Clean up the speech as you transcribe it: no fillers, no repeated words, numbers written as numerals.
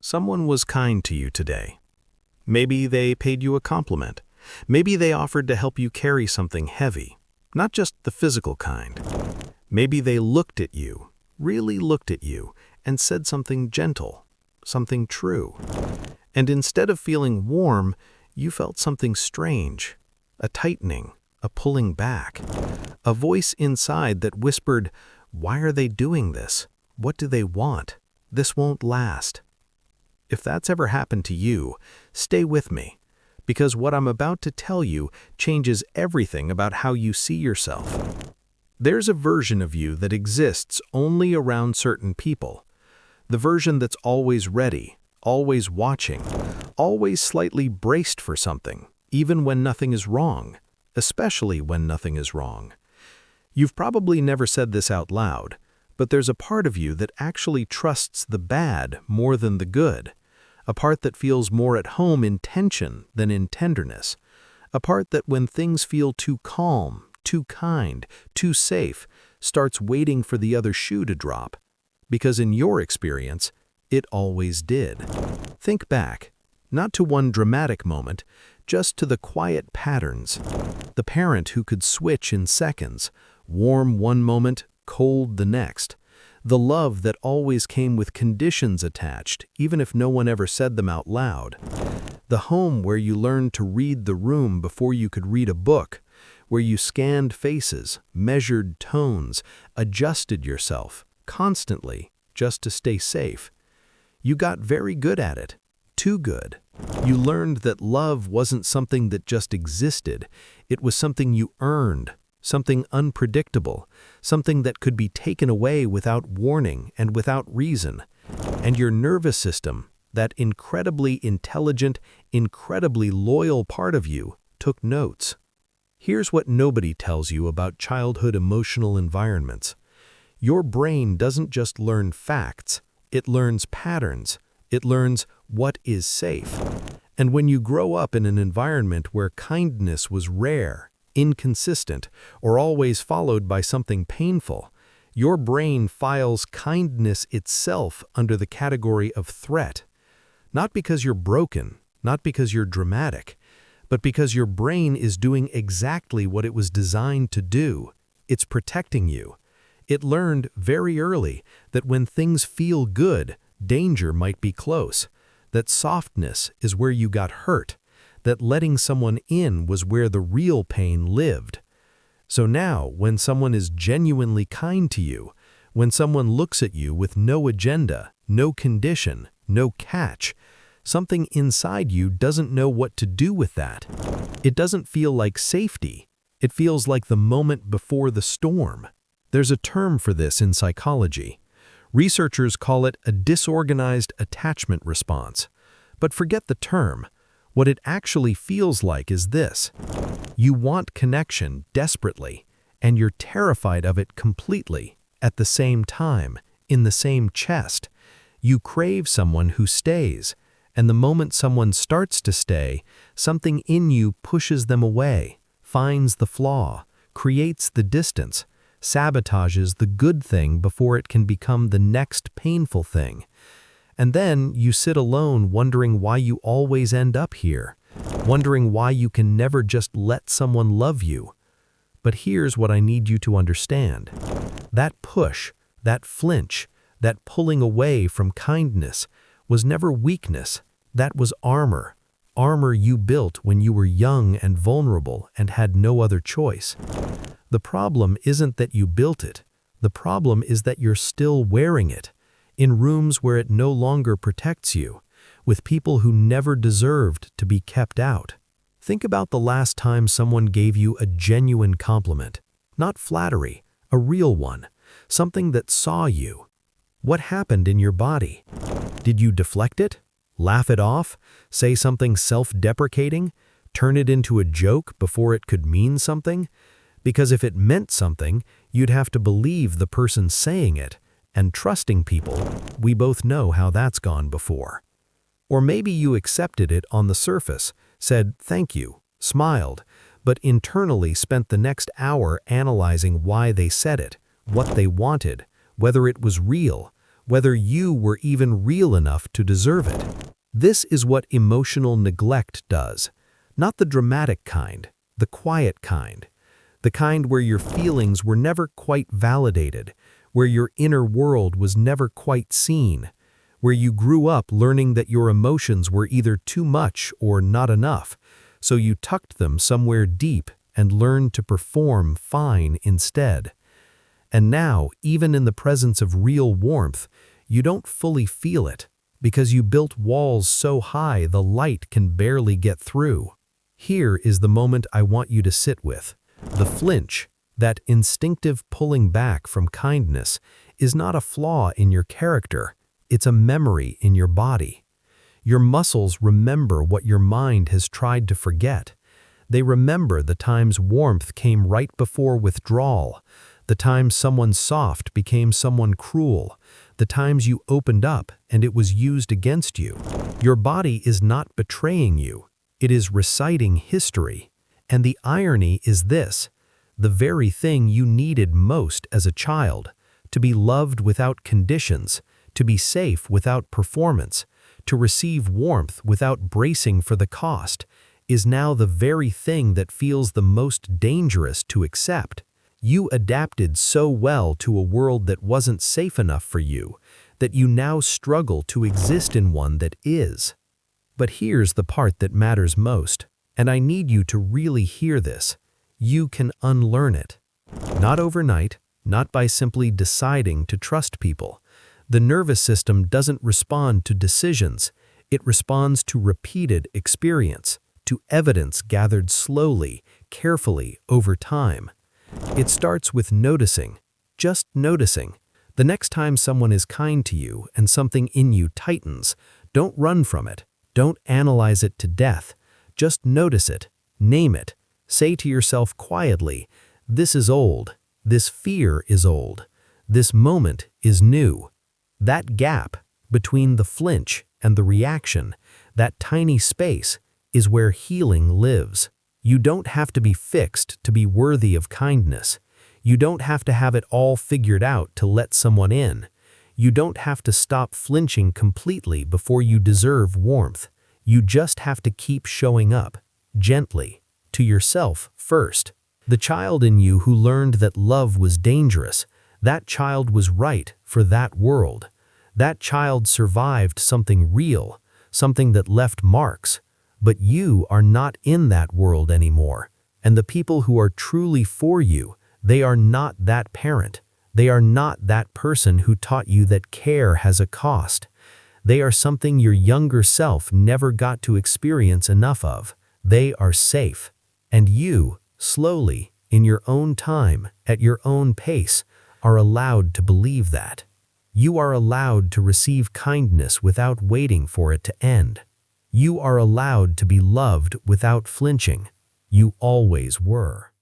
Someone was kind to you today. Maybe they paid you a compliment. Maybe they offered to help you carry something heavy, not just the physical kind. Maybe they looked at you, really looked at you, and said something gentle, something true. And instead of feeling warm, you felt something strange, a tightening, a pulling back, a voice inside that whispered, "Why are they doing this? What do they want? This won't last." If that's ever happened to you, stay with me, because what I'm about to tell you changes everything about how you see yourself. There's a version of you that exists only around certain people. The version that's always ready, always watching, always slightly braced for something, even when nothing is wrong, especially when nothing is wrong. You've probably never said this out loud, but there's a part of you that actually trusts the bad more than the good, a part that feels more at home in tension than in tenderness, a part that when things feel too calm, too kind, too safe, starts waiting for the other shoe to drop, because in your experience, it always did. Think back, not to one dramatic moment, just to the quiet patterns. The parent who could switch in seconds, warm one moment, cold the next. The love that always came with conditions attached, even if no one ever said them out loud. The home where you learned to read the room before you could read a book, where you scanned faces, measured tones, adjusted yourself, constantly, just to stay safe. You got very good at it, too good. You learned that love wasn't something that just existed, it was something you earned. Something unpredictable, something that could be taken away without warning and without reason. And your nervous system, that incredibly intelligent, incredibly loyal part of you, took notes. Here's what nobody tells you about childhood emotional environments. Your brain doesn't just learn facts, it learns patterns. It learns what is safe. And when you grow up in an environment where kindness was rare, inconsistent, or always followed by something painful, your brain files kindness itself under the category of threat. Not because you're broken, not because you're dramatic, but because your brain is doing exactly what it was designed to do. It's protecting you. It learned very early that when things feel good, danger might be close, that softness is where you got hurt, that letting someone in was where the real pain lived. So now, when someone is genuinely kind to you, when someone looks at you with no agenda, no condition, no catch, something inside you doesn't know what to do with that. It doesn't feel like safety. It feels like the moment before the storm. There's a term for this in psychology. Researchers call it a disorganized attachment response. But forget the term. What it actually feels like is this. You want connection desperately, and you're terrified of it completely, at the same time, in the same chest. You crave someone who stays, and the moment someone starts to stay, something in you pushes them away, finds the flaw, creates the distance, sabotages the good thing before it can become the next painful thing. And then you sit alone wondering why you always end up here, wondering why you can never just let someone love you. But here's what I need you to understand. That push, that flinch, that pulling away from kindness was never weakness. That was armor. Armor you built when you were young and vulnerable and had no other choice. The problem isn't that you built it. The problem is that you're still wearing it. In rooms where it no longer protects you, with people who never deserved to be kept out. Think about the last time someone gave you a genuine compliment, not flattery, a real one, something that saw you. What happened in your body? Did you deflect it? Laugh it off? Say something self-deprecating? Turn it into a joke before it could mean something? Because if it meant something, you'd have to believe the person saying it. And trusting people, we both know how that's gone before. Or maybe you accepted it on the surface, said thank you, smiled, but internally spent the next hour analyzing why they said it, what they wanted, whether it was real, whether you were even real enough to deserve it. This is what emotional neglect does. Not the dramatic kind, the quiet kind. The kind where your feelings were never quite validated, where your inner world was never quite seen, where you grew up learning that your emotions were either too much or not enough, so you tucked them somewhere deep and learned to perform fine instead. And now, even in the presence of real warmth, you don't fully feel it, because you built walls so high the light can barely get through. Here is the moment I want you to sit with. The flinch, that instinctive pulling back from kindness, is not a flaw in your character, it's a memory in your body. Your muscles remember what your mind has tried to forget. They remember the times warmth came right before withdrawal, the times someone soft became someone cruel, the times you opened up and it was used against you. Your body is not betraying you, it is reciting history. And the irony is this: the very thing you needed most as a child, to be loved without conditions, to be safe without performance, to receive warmth without bracing for the cost, is now the very thing that feels the most dangerous to accept. You adapted so well to a world that wasn't safe enough for you, that you now struggle to exist in one that is. But here's the part that matters most, and I need you to really hear this. You can unlearn it. Not overnight, not by simply deciding to trust people. The nervous system doesn't respond to decisions, it responds to repeated experience, to evidence gathered slowly, carefully over time. It starts with noticing, just noticing. The next time someone is kind to you and something in you tightens, don't run from it, don't analyze it to death. Just notice it, name it, say to yourself quietly, this is old, this fear is old, this moment is new. That gap between the flinch and the reaction, that tiny space, is where healing lives. You don't have to be fixed to be worthy of kindness. You don't have to have it all figured out to let someone in. You don't have to stop flinching completely before you deserve warmth. You just have to keep showing up, gently, to yourself first. The child in you who learned that love was dangerous, that child was right for that world. That child survived something real, something that left marks. But you are not in that world anymore. And the people who are truly for you, they are not that parent. They are not that person who taught you that care has a cost. They are something your younger self never got to experience enough of. They are safe. And you, slowly, in your own time, at your own pace, are allowed to believe that. You are allowed to receive kindness without waiting for it to end. You are allowed to be loved without flinching. You always were.